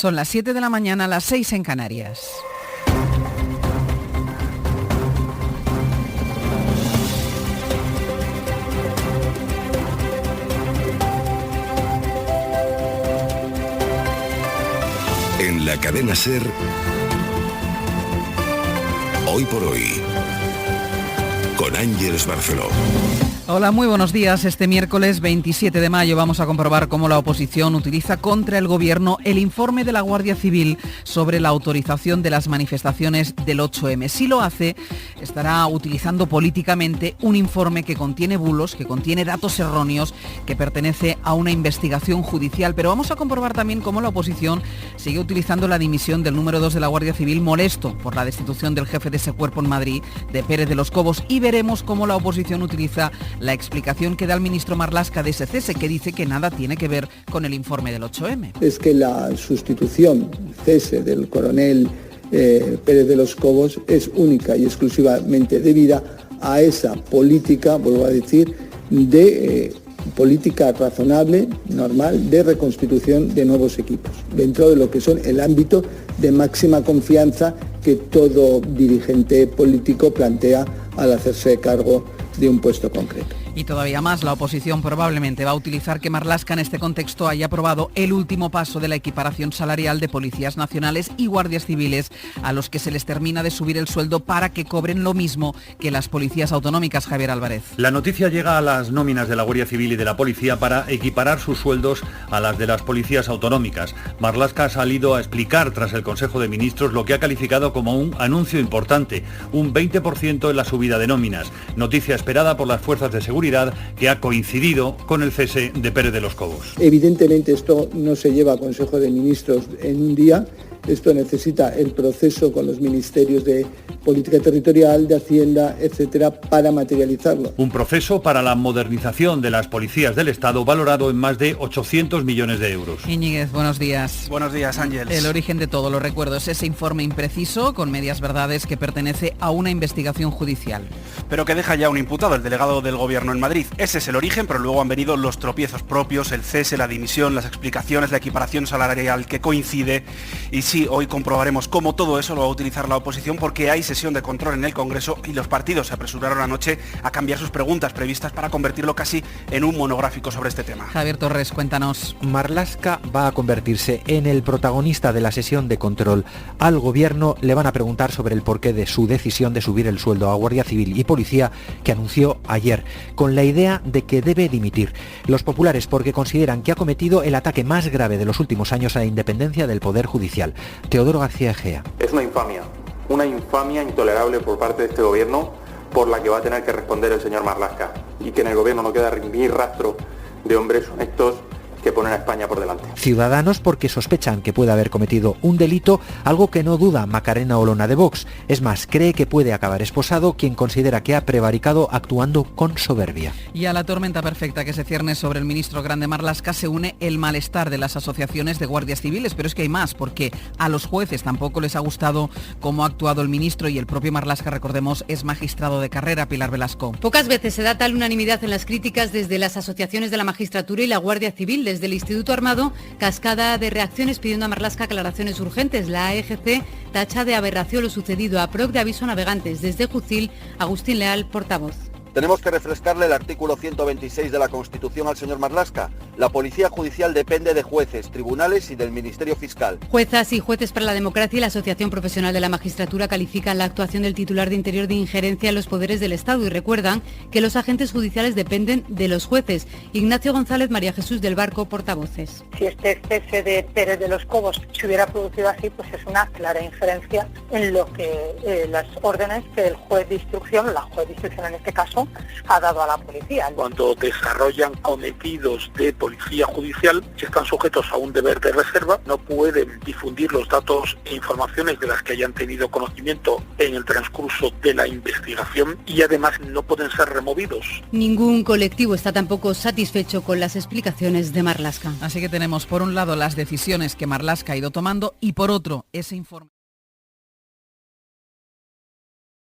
Son las 7 de la mañana, las 6 en Canarias. En la cadena SER, Hoy por Hoy, con Ángeles Barceló. Hola, muy buenos días. Este miércoles 27 de mayo vamos a comprobar cómo la oposición utiliza contra el Gobierno el informe de la Guardia Civil sobre la autorización de las manifestaciones del 8M. Si lo hace, estará utilizando políticamente un informe que contiene bulos, que contiene datos erróneos, que pertenece a una investigación judicial. Pero vamos a comprobar también cómo la oposición sigue utilizando la dimisión del número 2 de la Guardia Civil, molesto por la destitución del jefe de ese cuerpo en Madrid, de Pérez de los Cobos, y veremos cómo la oposición utiliza la explicación que da el ministro Marlaska de ese cese, que dice que nada tiene que ver con el informe del 8M. Es que la sustitución, cese del coronel Pérez de los Cobos es única y exclusivamente debida a esa política, vuelvo a decir, de política razonable, normal, de reconstitución de nuevos equipos, dentro de lo que son el ámbito de máxima confianza que todo dirigente político plantea al hacerse cargo de un puesto concreto. Y todavía más, la oposición probablemente va a utilizar que Marlaska en este contexto haya aprobado el último paso de la equiparación salarial de policías nacionales y guardias civiles, a los que se les termina de subir el sueldo para que cobren lo mismo que las policías autonómicas. Javier Álvarez. La noticia llega a las nóminas de la Guardia Civil y de la Policía para equiparar sus sueldos a las de las policías autonómicas. Marlaska ha salido a explicar tras el Consejo de Ministros lo que ha calificado como un anuncio importante, un 20% en la subida de nóminas, noticia esperada por las fuerzas de seguridad, que ha coincidido con el cese de Pérez de los Cobos. Evidentemente esto no se lleva a Consejo de Ministros en un día. Esto necesita el proceso con los ministerios de Política Territorial, de Hacienda, etcétera, para materializarlo. Un proceso para la modernización de las policías del Estado valorado en más de 800 millones de euros. Íñiguez, buenos días. Buenos días, Ángeles. El origen de todo, lo recuerdo, es ese informe impreciso, con medias verdades, que pertenece a una investigación judicial. Pero que deja ya un imputado, el delegado del Gobierno en Madrid. Ese es el origen, pero luego han venido los tropiezos propios, el cese, la dimisión, las explicaciones, la equiparación salarial que coincide. Y sí, hoy comprobaremos cómo todo eso lo va a utilizar la oposición, porque hay sesión de control en el Congreso y los partidos se apresuraron anoche a cambiar sus preguntas previstas para convertirlo casi en un monográfico sobre este tema. Javier Torres, cuéntanos. Marlaska va a convertirse en el protagonista de la sesión de control. Al Gobierno le van a preguntar sobre el porqué de su decisión de subir el sueldo a Guardia Civil y Policía, que anunció ayer, con la idea de que debe dimitir. Los populares porque consideran que ha cometido el ataque más grave de los últimos años a la independencia del Poder Judicial. Teodoro García Egea. Es una infamia intolerable por parte de este Gobierno, por la que va a tener que responder el señor Marlaska, y que en el Gobierno no queda ni rastro de hombres honestos que ponen a España por delante. Ciudadanos porque sospechan que puede haber cometido un delito, algo que no duda Macarena Olona de Vox. Es más, cree que puede acabar esposado quien considera que ha prevaricado actuando con soberbia. Y a la tormenta perfecta que se cierne sobre el ministro Grande Marlaska se une el malestar de las asociaciones de guardias civiles, pero es que hay más, porque a los jueces tampoco les ha gustado cómo ha actuado el ministro, y el propio Marlaska, recordemos, es magistrado de carrera. Pilar Velasco. Pocas veces se da tal unanimidad en las críticas desde las asociaciones de la magistratura y la Guardia Civil. Desde el Instituto Armado, cascada de reacciones pidiendo a Marlaska aclaraciones urgentes. La AEGC tacha de aberración lo sucedido. A PROC de aviso a navegantes. Desde Jucil, Agustín Leal, portavoz. Tenemos que refrescarle el artículo 126 de la Constitución al señor Marlaska. La Policía Judicial depende de jueces, tribunales y del Ministerio Fiscal. Juezas y Jueces para la Democracia y la Asociación Profesional de la Magistratura califican la actuación del titular de Interior de injerencia en los poderes del Estado y recuerdan que los agentes judiciales dependen de los jueces. Ignacio González, María Jesús del Barco, portavoces. Si este cese de Pérez de los Cobos se hubiera producido así, pues es una clara injerencia en lo que las órdenes que el juez de instrucción, la juez de instrucción en este caso, ha dado a la policía. Cuando desarrollan cometidos de policía judicial, que están sujetos a un deber de reserva, no pueden difundir los datos e informaciones de las que hayan tenido conocimiento en el transcurso de la investigación, y además no pueden ser removidos. Ningún colectivo está tampoco satisfecho con las explicaciones de Marlaska. Así que tenemos por un lado las decisiones que Marlaska ha ido tomando y por otro ese informe.